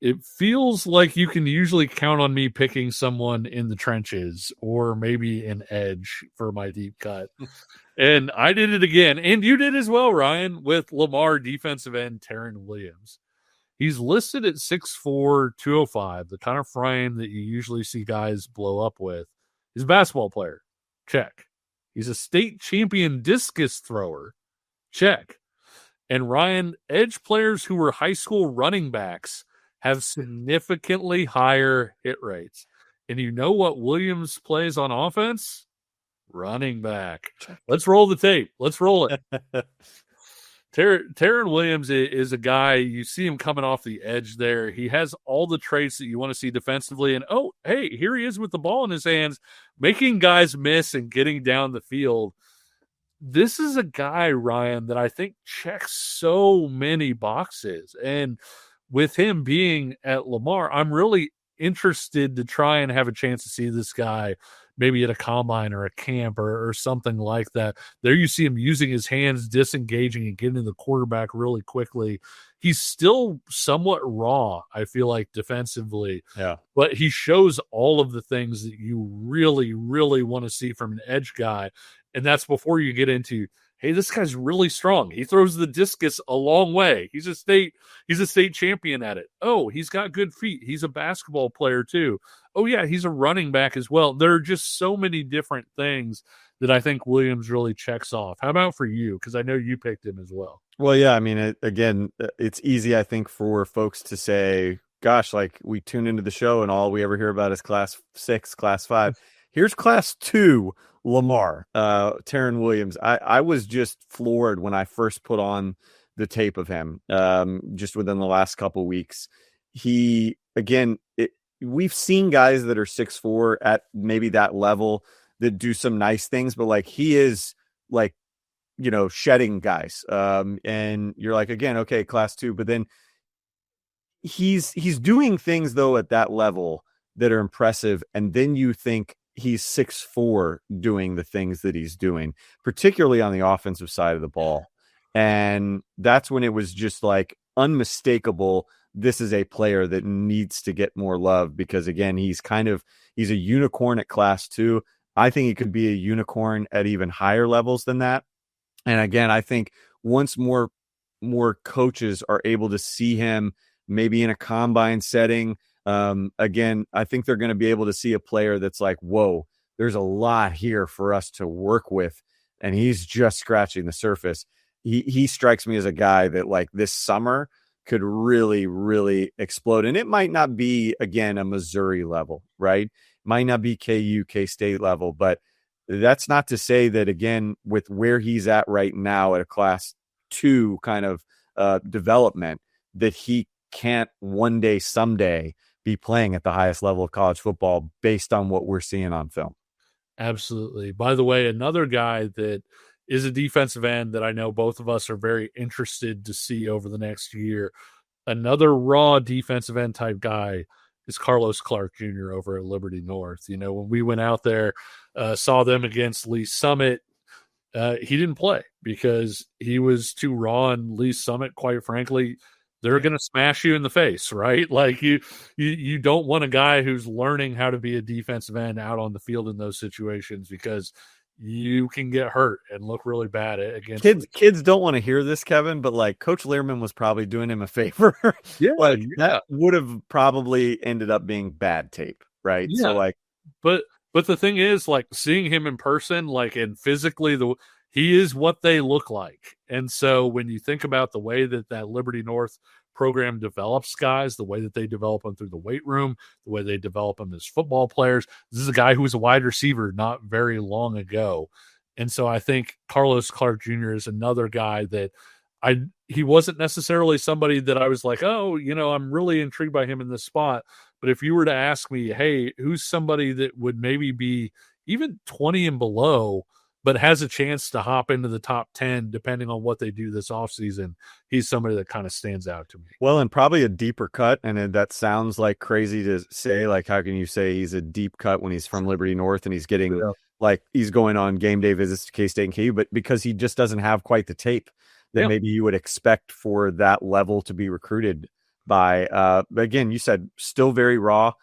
Speaker 1: It feels like you can usually count on me picking someone in the trenches or maybe an edge for my deep cut. And I did it again. And you did as well, Ryan, with Lamar defensive end Taron Williams. He's listed at 6'4", 205, the kind of frame that you usually see guys blow up with. He's a basketball player. Check. He's a state champion discus thrower. Check. And Ryan, edge players who were high school running backs have significantly higher hit rates. And you know what Williams plays on offense? Running back. Let's roll the tape. Let's roll it. Taron Williams is a guy, you see him coming off the edge there. He has all the traits that you want to see defensively. And, oh, hey, here he is with the ball in his hands, making guys miss and getting down the field. This is a guy, Ryan, that I think checks so many boxes. And with him being at Lamar, I'm really interested to try and have a chance to see this guy maybe at a combine or a camp or something like that. There you see him using his hands, disengaging and getting to the quarterback really quickly. He's still somewhat raw, I feel like, defensively.
Speaker 2: Yeah.
Speaker 1: But he shows all of the things that you really, really want to see from an edge guy. And that's before you get into, hey, this guy's really strong. He throws the discus a long way. He's a state champion at it. Oh, he's got good feet. He's a basketball player too. Oh yeah, he's a running back as well. There are just so many different things that I think Williams really checks off. How about for you? Because I know you picked him as well.
Speaker 2: Well, yeah, I mean, it's easy, I think, for folks to say, gosh, like we tune into the show and all we ever hear about is class 6, class 5. Here's class 2, Lamar, Taron Williams. I was just floored when I first put on the tape of him, just within the last couple weeks. He, again, we've seen guys that are 6'4" at maybe that level that do some nice things, but like he is like, you know, shedding guys. And you're like, again, okay, class 2, but then he's doing things though at that level that are impressive. And then you think he's 6'4" doing the things that he's doing, particularly on the offensive side of the ball. And that's when it was just like unmistakable. This is a player that needs to get more love because, again, he's a unicorn at class 2. I think he could be a unicorn at even higher levels than that. And again, I think once more coaches are able to see him maybe in a combine setting, again, I think they're going to be able to see a player that's like, whoa, there's a lot here for us to work with. And he's just scratching the surface. He strikes me as a guy that like this summer could really, really explode. And it might not be, again, a Missouri level, right? Might not be KU, K-State level, but that's not to say that, again, with where he's at right now at a class 2 kind of development, that he can't one day, someday be playing at the highest level of college football based on what we're seeing on film.
Speaker 1: Absolutely. By the way, another guy that is a defensive end that I know both of us are very interested to see over the next year, another raw defensive end type guy, is Carlos Clark Jr. over at Liberty North. You know, when we went out there, saw them against Lee Summit, he didn't play because he was too raw, and Lee Summit, quite frankly, they're going to smash you in the face, right? Like you don't want a guy who's learning how to be a defensive end out on the field in those situations, because you can get hurt and look really bad against
Speaker 2: kids don't want to hear this, Kevin, but like Coach Learman was probably doing him a favor.
Speaker 1: Yeah,
Speaker 2: like that would have probably ended up being bad tape, right?
Speaker 1: Yeah.
Speaker 2: So like,
Speaker 1: but the thing is, like, seeing him in person, like, and physically, he is what they look like. And so when you think about the way that Liberty North program develops guys, the way that they develop them through the weight room, the way they develop them as football players, this is a guy who was a wide receiver not very long ago. And so I think Carlos Clark Jr. is another guy that he wasn't necessarily somebody that I was like, oh, I'm really intrigued by him in this spot. But if you were to ask me, hey, who's somebody that would maybe be even 20 and below, but has a chance to hop into the top 10, depending on what they do this offseason, he's somebody that kind of stands out to me.
Speaker 2: Well, and probably a deeper cut. And that sounds like crazy to say. Like, how can you say he's a deep cut when he's from Liberty North and he's getting like he's going on game day visits to K-State and KU, but because he just doesn't have quite the tape that maybe you would expect for that level to be recruited by. Again, you said still very raw.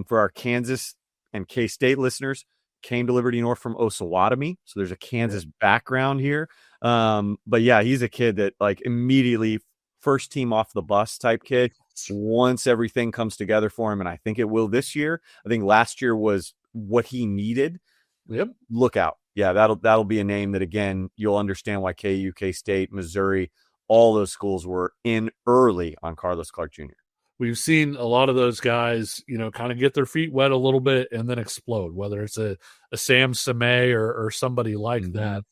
Speaker 2: For our Kansas and K-State listeners, came to Liberty North from Osawatomie, so there's a Kansas background here. But yeah, he's a kid that like immediately first team off the bus type kid once everything comes together for him, and I think it will this year. I think last year was what he needed.
Speaker 1: Yep.
Speaker 2: Look out. Yeah, that'll be a name that, again, you'll understand why KU, K-State, Missouri, all those schools were in early on Carlos Clark Jr.
Speaker 1: We've seen a lot of those guys, kind of get their feet wet a little bit and then explode, whether it's a Sam Sameh or somebody like that.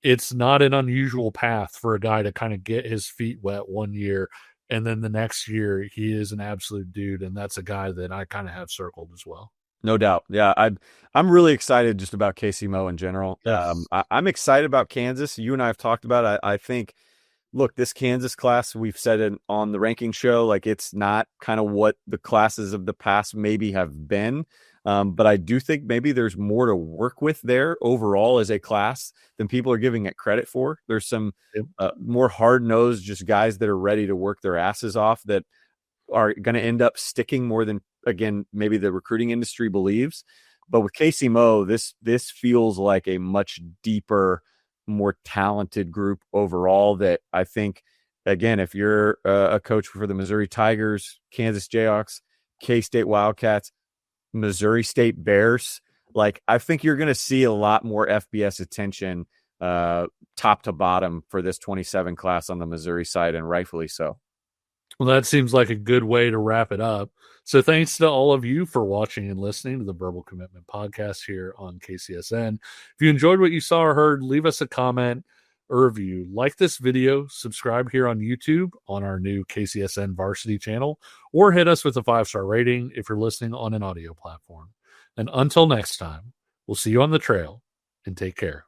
Speaker 1: It's not an unusual path for a guy to kind of get his feet wet one year, and then the next year he is an absolute dude, and that's a guy that I kind of have circled as well.
Speaker 2: No doubt. Yeah, I'm really excited just about KCMO in general.
Speaker 1: Yes.
Speaker 2: I'm excited about Kansas. You and I have talked about it. I think, look, this Kansas class, we've said it on the ranking show, like it's not kind of what the classes of the past maybe have been. But I do think maybe there's more to work with there overall as a class than people are giving it credit for. There's some more hard-nosed just guys that are ready to work their asses off that are going to end up sticking more than, again, maybe the recruiting industry believes. But with KCMO, this feels like a much deeper, more talented group overall that I think, again, if you're a coach for the Missouri Tigers, Kansas Jayhawks, K-State Wildcats, Missouri State Bears, like I think you're going to see a lot more FBS attention top to bottom for this 27 class on the Missouri side, and rightfully so.
Speaker 1: Well, that seems like a good way to wrap it up. So thanks to all of you for watching and listening to the Verbal Commitment Podcast here on KCSN. If you enjoyed what you saw or heard, leave us a comment or review. Like this video, subscribe here on YouTube on our new KCSN Varsity channel, or hit us with a 5-star rating if you're listening on an audio platform. And until next time, we'll see you on the trail, and take care.